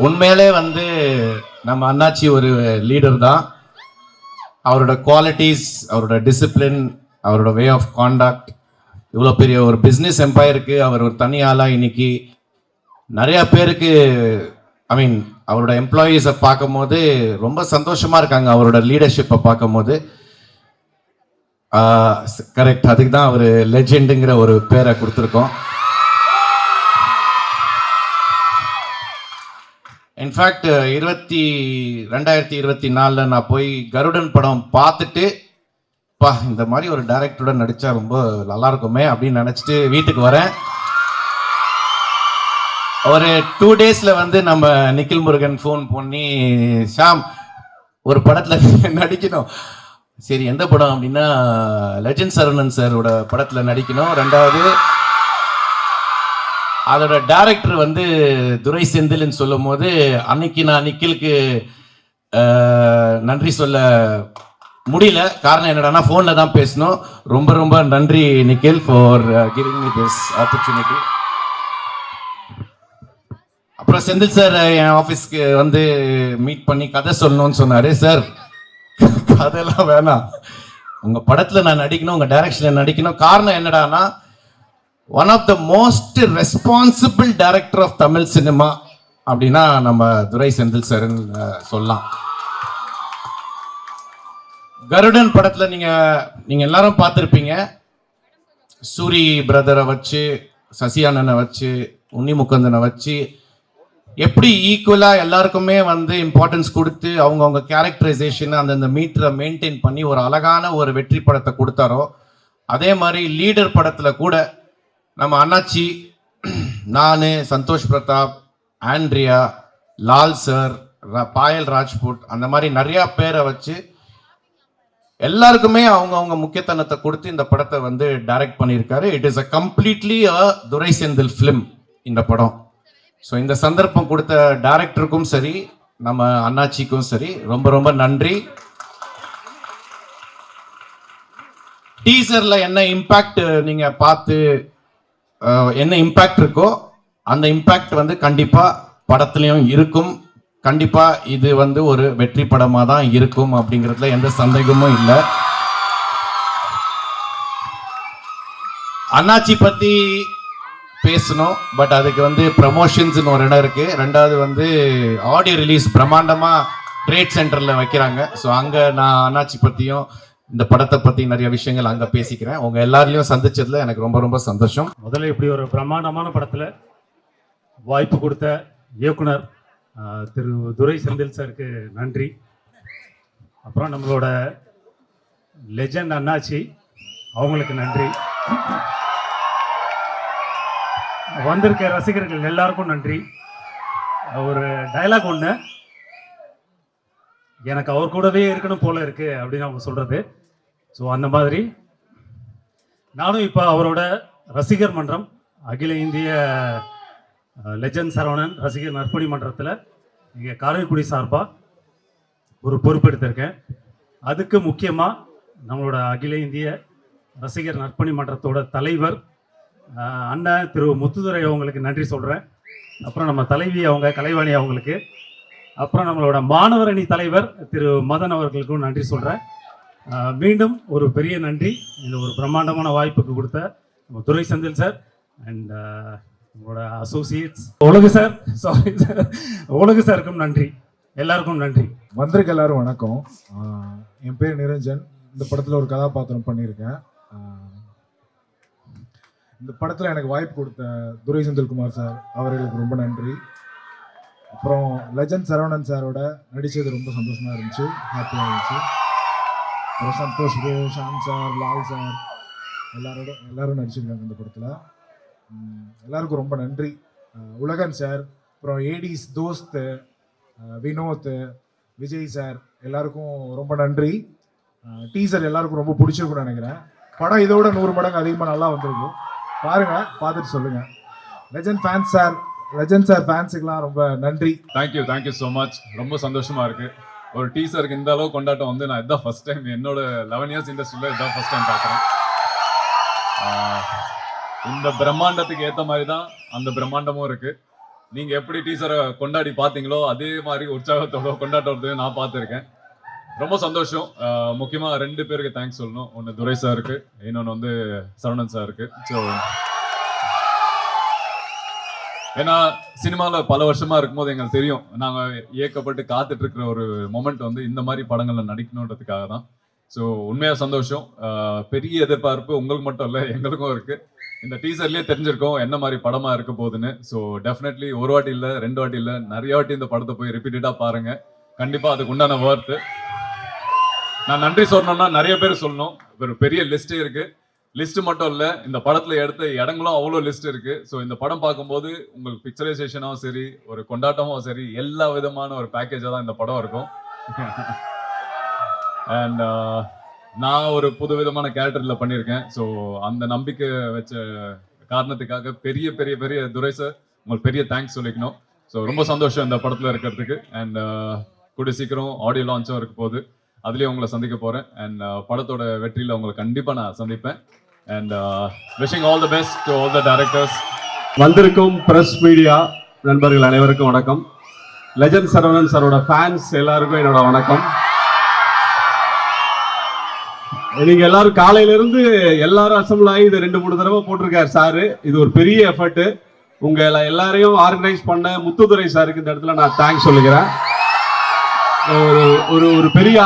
உண்மையிலே வந்து நம்ம அண்ணாச்சி ஒரு லீடர் தான். அவரோட குவாலிட்டிஸ், அவரோட டிசிப்ளின், அவரோட வே ஆஃப் காண்டாக்ட், இவ்வளோ பெரிய ஒரு பிஸ்னஸ் எம்பையருக்கு அவர் ஒரு தனி ஆளாக இன்னைக்கு நிறையா பேருக்கு ஐ மீன் அவரோட எம்ப்ளாயீஸை பார்க்கும்போது ரொம்ப சந்தோஷமாக இருக்காங்க. அவரோட லீடர்ஷிப்பை பார்க்கும்போது கரெக்ட், அதுக்கு தான் அவர் லெஜெண்டுங்கிற ஒரு பேரை கொடுத்துருக்கோம். இன்ஃபேக்ட் 2024 நான் போய் கருடன் படம் பார்த்துட்டு இந்த மாதிரி ஒரு டைரக்டரோட நடிச்சா ரொம்ப நல்லா இருக்குமே அப்படின்னு நினைச்சிட்டு வீட்டுக்கு வரேன். ஒரு 2 daysல வந்து நம்ம நிக்கில் முருகன் ஃபோன் பண்ணி, ஷாம் ஒரு படத்துல நடிக்கணும். சரி, எந்த படம் அப்படின்னா லெஜண்ட் சரவணன் சாரோட படத்துல நடிக்கணும். ரெண்டாவது அதோட டைரக்டர் வந்து துரை செந்தில்னு சொல்லும் போது அன்னைக்கு நான் நிக்கிலுக்கு நன்றி சொல்ல முடியல. காரணம் என்னடானா ஃபோன்ல தான் பேசணும். ரொம்ப ரொம்ப நன்றி Nikhil for giving me this opportunity. அப்புறம் செந்தில் சார் என் ஆஃபீஸ்க்கு வந்து மீட் பண்ணி கதை சொல்லணும்னு சொன்னாரு. சார் கதையெல்லாம் வேணாம், உங்க படத்துல நான் நடிக்கணும், உங்க டைரக்ஷன்ல நடிக்கணும். காரணம் என்னடானா one of the most responsible director of Tamil cinema அப்படின்னா நம்ம துரை செந்தில் சார்ன்னு சொல்லலாம். கருடன் படத்துல நீங்க எல்லாரும் பார்த்துருப்பீங்க. சூரி பிரதரை வச்சு, சசியானனை வச்சு, உன்னி முகுந்தனை வச்சு எப்படி ஈக்குவலா எல்லாருக்குமே வந்து இம்பார்ட்டன்ஸ் கொடுத்து அவங்க கேரக்டரைசேஷன் அந்தந்த மீட்டரை மெயின்டைன் பண்ணி ஒரு அழகான ஒரு வெற்றி படத்தை கொடுத்தாரோ, அதே மாதிரி லீடர் படத்துல கூட நம்ம அண்ணாச்சி, நான், சந்தோஷ் பிரதாப், ஆண்ட்ரியா, லால் சார், பாயல் ராஜ்புட், அந்த மாதிரி நிறைய பேரை வச்சு எல்லாருக்குமே அவங்க முக்கியத்தனத்தை கொடுத்து இந்த படத்தை வந்து டைரக்ட் பண்ணியிருக்காரு. It is a completely a Durai Senthil film இந்த படம். ஸோ இந்த சந்தர்ப்பம் கொடுத்த டைரக்டருக்கும் சரி, நம்ம அண்ணாச்சிக்கும் சரி ரொம்ப ரொம்ப நன்றி. டீசர்ல என்ன இம்பாக்ட் நீங்க பார்த்து என்ன இம்பாக்ட் இருக்கோ அந்த இம்பாக்ட் வந்து கண்டிப்பா படத்துலயும் இருக்கும். கண்டிப்பா இது வந்து ஒரு வெற்றி படமா தான் இருக்கும் அப்படிங்கிறதுல எந்த சந்தேகமும் இல்லை. அண்ணாச்சி பத்தி பேசணும், பட் அதுக்கு வந்து ப்ரமோஷன்ஸ் ஒரு இடம் இருக்கு. ரெண்டாவது வந்து ஆடியோ ரிலீஸ் பிரம்மாண்டமா ட்ரேட் சென்டர்ல வைக்கிறாங்க. ஸோ அங்க நான் அண்ணாச்சி பத்தியும் இந்த படத்தை பத்தி நிறைய விஷயங்கள் அங்க பேசிக்கிறேன். உங்க எல்லாரையும் சந்திச்சதுல எனக்கு ரொம்ப ரொம்ப சந்தோஷம். முதல்ல இப்படி ஒரு பிரம்மாண்டமான படத்துல வாய்ப்பு கொடுத்த இயக்குனர் திரு துரை செந்தில் சாருக்கு நன்றி. அப்புறம் நம்மளோட லெஜண்ட் அண்ணாச்சி, அவங்களுக்கு நன்றி. வந்திருக்க ரசிகர்கள் எல்லாருக்கும் நன்றி. ஒரு டைலாக் ஒன்று, எனக்கு அவர் கூடவே இருக்கணும் போல இருக்கு அப்படின்னு அவங்க சொல்றது. ஸோ அந்த மாதிரி நானும் இப்போ அவரோட ரசிகர் மன்றம், அகில இந்திய லெஜண்ட் சரவணன் ரசிகர் நற்பணி மன்றத்தில் இங்கே காரைக்குடி சார்பாக ஒரு பொறுப்பெடுத்திருக்கேன். அதுக்கு முக்கியமாக நம்மளோட அகில இந்திய ரசிகர் நற்பணி மன்றத்தோட தலைவர் அண்ணன் திரு முத்துதுரை அவங்களுக்கு நன்றி சொல்கிறேன். அப்புறம் நம்ம தலைவி அவங்க கலைவாணி அவங்களுக்கு, அப்புறம் நம்மளோட மாணவர் அணி தலைவர் திரு மதன் அவர்களுக்கும் நன்றி சொல்கிறேன். மீண்டும் ஒரு பெரிய நன்றி இந்த ஒரு பிரம்மாண்டமான வாய்ப்புக்கு கொடுத்த நம்ம துரை செந்தில் சார் அண்ட் உங்களோட அசோசியேட்ஸ் உலகு சார், சாரி சார், உலகு சாருக்கும் நன்றி. எல்லாருக்கும் நன்றி. வந்திருக்க எல்லாரும் வணக்கம். என் பேர் நிரஞ்சன். இந்த படத்தில் ஒரு கதாபாத்திரம் பண்ணியிருக்கேன். இந்த படத்தில் எனக்கு வாய்ப்பு கொடுத்த துரை செந்தில்குமார் சார் அவர்களுக்கு ரொம்ப நன்றி. அப்புறம் லெஜண்ட் சரவணன் சாரோட நடித்தது ரொம்ப சந்தோஷமாக இருந்துச்சு, ஹாப்பியாக இருந்துச்சு. அப்புறம் Santhosh bro, Sham sir, Lal sir எல்லாரும் நடிச்சிருக்காங்க இந்த படத்தில். எல்லாருக்கும் ரொம்ப நன்றி. உலகன் சார், அப்புறம் ஏடிஸ் தோஸ்த், வினோத், விஜய் சார் எல்லாருக்கும் ரொம்ப நன்றி. டீசர் எல்லாருக்கும் ரொம்ப பிடிச்சிருக்குன்னு நினைக்கிறேன். படம் இதோட 100 மடங்கு அதிகமாக நல்லா வந்திருக்கும். பாருங்க, பார்த்துட்டு சொல்லுங்க. லெஜண்ட் சார் ஃபேன்ஸுக்கெல்லாம் ரொம்ப நன்றி. Thank you so much. ரொம்ப சந்தோஷமா இருக்கு. ஒரு டீசருக்கு இந்த அளவு கொண்டாட்டம் வந்து நான் இதான் ஃபர்ஸ்ட் டைம், என்னோட 11 years இண்டஸ்ட்ரியில் இதான் ஃபர்ஸ்ட் டைம் பார்க்குறேன். இந்த பிரம்மாண்டத்துக்கு ஏற்ற மாதிரி தான் அந்த பிரம்மாண்டமும் இருக்கு. நீங்க எப்படி டீசரை கொண்டாடி பார்த்தீங்களோ அதே மாதிரி உற்சாகத்தோட கொண்டாடுறது நான் பார்த்துருக்கேன். ரொம்ப சந்தோஷம். முக்கியமா 2 பேருக்கு தேங்க்ஸ் சொல்லணும். ஒன்று துரை சாருக்கு, இன்னொன்று வந்து சரவணன் சாருக்கு. ஸோ ஏன்னா சினிமாவில் பல வருஷமா இருக்கும்போது எங்களுக்கு தெரியும், நாங்கள் ஏக்கப்பட்டு காத்துட்டு இருக்கிற ஒரு மொமெண்ட் வந்து இந்த மாதிரி படங்களில் நடிக்கணுன்றதுக்காக தான். ஸோ உண்மையாக சந்தோஷம். பெரிய எதிர்பார்ப்பு உங்களுக்கு மட்டும் இல்லை, எங்களுக்கும் இருக்கு. இந்த டீசர்லேயே தெரிஞ்சிருக்கோம் என்ன மாதிரி படமா இருக்க போகுதுன்னு. ஸோ டெஃபினெட்லி ஒரு வாட்டி இல்லை, 2 வாட்டி இல்லை, நிறைய வாட்டி இந்த படத்தை போய் ரிப்பீட்டடாக பாருங்க. கண்டிப்பா அதுக்கு உண்டான ஒர்த்து. நான் நன்றி சொல்லணும்னா நிறைய பேர் சொல்லணும். ஒரு பெரிய லிஸ்டே இருக்கு. லிஸ்ட் மட்டும் இல்லை, இந்த படத்துல எடுத்த இடங்களும் அவ்வளோ லிஸ்ட் இருக்கு. ஸோ இந்த படம் பார்க்கும்போது உங்களுக்கு பிக்சரைசேஷனும் சரி, ஒரு கொண்டாட்டமும் சரி, எல்லா விதமான ஒரு பேக்கேஜாக தான் இந்த படம் இருக்கும். அண்ட் நான் ஒரு புது விதமான கேரக்டர்ல பண்ணியிருக்கேன். ஸோ அந்த நம்பிக்கை வச்ச காரணத்துக்காக பெரிய பெரிய பெரிய துரை சார் உங்களுக்கு பெரிய தேங்க்ஸ் சொல்லிக்கணும். ஸோ ரொம்ப சந்தோஷம் இந்த படத்துல இருக்கிறதுக்கு. அண்ட் கூடிய சீக்கிரம் ஆடியோ லான்ச்சும் இருக்க போகுது, அதுலேயும் உங்களை சந்திக்க போகிறேன். அண்ட் படத்தோட வெற்றியில் உங்களை கண்டிப்பாக நான் சந்திப்பேன். And wishing all the best to all the directors. வந்திருக்கும் பிரஸ் மீடியா நண்பர்கள் அனைவருக்கும் வணக்கம். லெஜண்ட் சரவணன் சாரோட ஃபேன்ஸ் எல்லாருக்கும் என்னோட வணக்கம். நீங்க எல்லாரும் காலையில இருந்து எல்லாரும் அசம்பிள் ஆகி இது 2-3 தடவை போட்டிருக்காரு சாரு. இது ஒரு பெரிய எஃபர்ட். உங்க எல்லாரையும் ஆர்கனைஸ் பண்ண முத்துதுரை சாருக்கு இந்த இடத்துல நான் தேங்க்ஸ் சொல்லுகிறேன். ஒரு பெரிய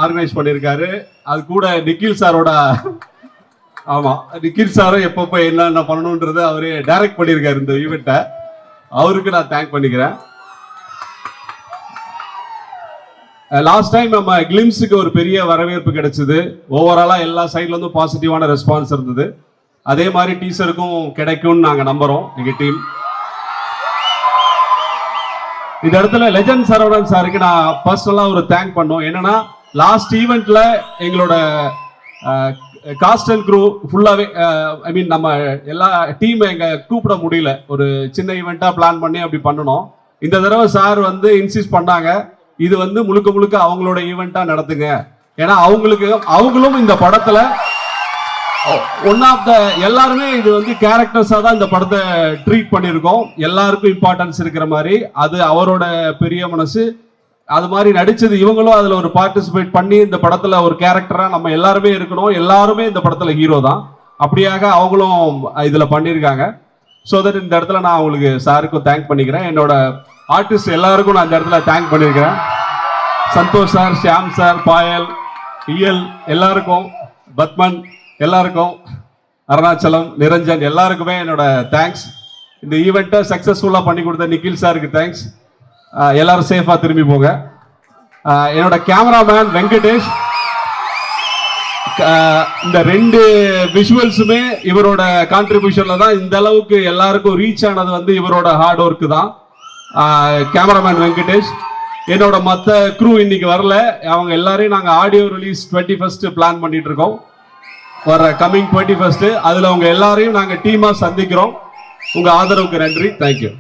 ஆர்கனைஸ் பண்ணியிருக்காரு. அது கூட நிக்கில் சாரோட, ஆமா நிக்கில் சாரும் எப்பப்போ என்னென்ன பண்ணணும்ன்றதை அவரே டைரக்ட் பண்ணியிருக்காரு இந்த ஈவெண்ட்டை. அவருக்கு நான் தேங்க் பண்ணிக்கிறேன். லாஸ்ட் டைம் நம்ம கிளிம்ஸுக்கு ஒரு பெரிய வரவேற்பு கிடைச்சது. ஓவராலா எல்லா சைட்ல இருந்தும் பாசிட்டிவான ரெஸ்பான்ஸ் இருந்தது. அதே மாதிரி டீசருக்கும் கிடைக்கும்னு நாங்க நம்புறோம் எங்க டீம். இந்த இடத்துல லெஜண்ட் சரவணன் சாருக்கு நான் பர்சனலா ஒரு தேங்க் பண்ணோம். என்னன்னா லாஸ்ட் ஈவெண்ட்ல எங்களோட காஸ்ட் அண்ட் க்ரூ ஃபுல்லாவே, ஐ மீன் நம்ம எல்லா டீம் எங்க கூப்பிட முடியல. ஒரு சின்ன ஈவெண்ட்டா பிளான் பண்ணி அப்படி பண்ணணும். இந்த தடவை சார் வந்து இன்சிஸ்ட் பண்ணாங்க, இது வந்து முழுக்க முழுக்க அவங்களோட ஈவெண்ட்டா நடத்துங்க. ஏன்னா அவங்களும் இந்த படத்துல ஒன் ஆஃப் த, எல்லாருமே இது வந்து கேரக்டர்ஸா தான் இந்த படத்தை ட்ரீட் பண்ணியிருக்கோம். எல்லாருக்கும் இம்பார்ட்டன்ஸ் இருக்கிற மாதிரி அது அவரோட பெரிய மனசு. அது மாதிரி நடிச்சது இவங்களும் அதுல ஒரு பார்ட்டிசிபேட் பண்ணி இந்த படத்துல ஒரு கேரக்டரா நம்ம எல்லாருமே இருக்கணும். எல்லாருமே இந்த படத்துல ஹீரோ தான். அப்படியாக அவங்களும் இதுல பண்ணியிருக்காங்க. ஸோ தட் இந்த இடத்துல நான் அவங்களுக்கு சாருக்கும் தேங்க் பண்ணிக்கிறேன். என்னோட ஆர்டிஸ்ட் எல்லாருக்கும் நான் இந்த இடத்துல தேங்க் பண்ணியிருக்கிறேன். சந்தோஷ் சார், ஷியாம் சார், பாயல், இயல் எல்லாருக்கும், பத்மன் எல்லாருக்கும், அருணாச்சலம், நிரஞ்சன் எல்லாருக்குமே என்னோட தேங்க்ஸ். இந்த ஈவெண்ட்டை சக்சஸ்ஃபுல்லாக பண்ணி கொடுத்த நிக்கில் சாருக்கு தேங்க்ஸ். எல்லாரும் சேஃபாக திரும்பி போங்க. என்னோட கேமராமேன் வெங்கடேஷ், இந்த 2 விஷுவல்ஸுமே இவரோட கான்ட்ரிபியூஷன்ல தான் இந்த அளவுக்கு எல்லாருக்கும் ரீச் ஆனது வந்து இவரோட ஹார்ட் ஒர்க்கு தான். கேமராமேன் வெங்கடேஷ். என்னோட மற்ற க்ரூ இன்னைக்கு வரல. அவங்க எல்லாரையும் நாங்கள் ஆடியோ ரிலீஸ் 21st பிளான் பண்ணிட்டு இருக்கோம். வர கம்மிங் 21st அதுல உங்க எல்லாரையும் நாங்கள் டீமா சந்திக்கிறோம். உங்க ஆதரவுக்கு நன்றி. தேங்க்யூ.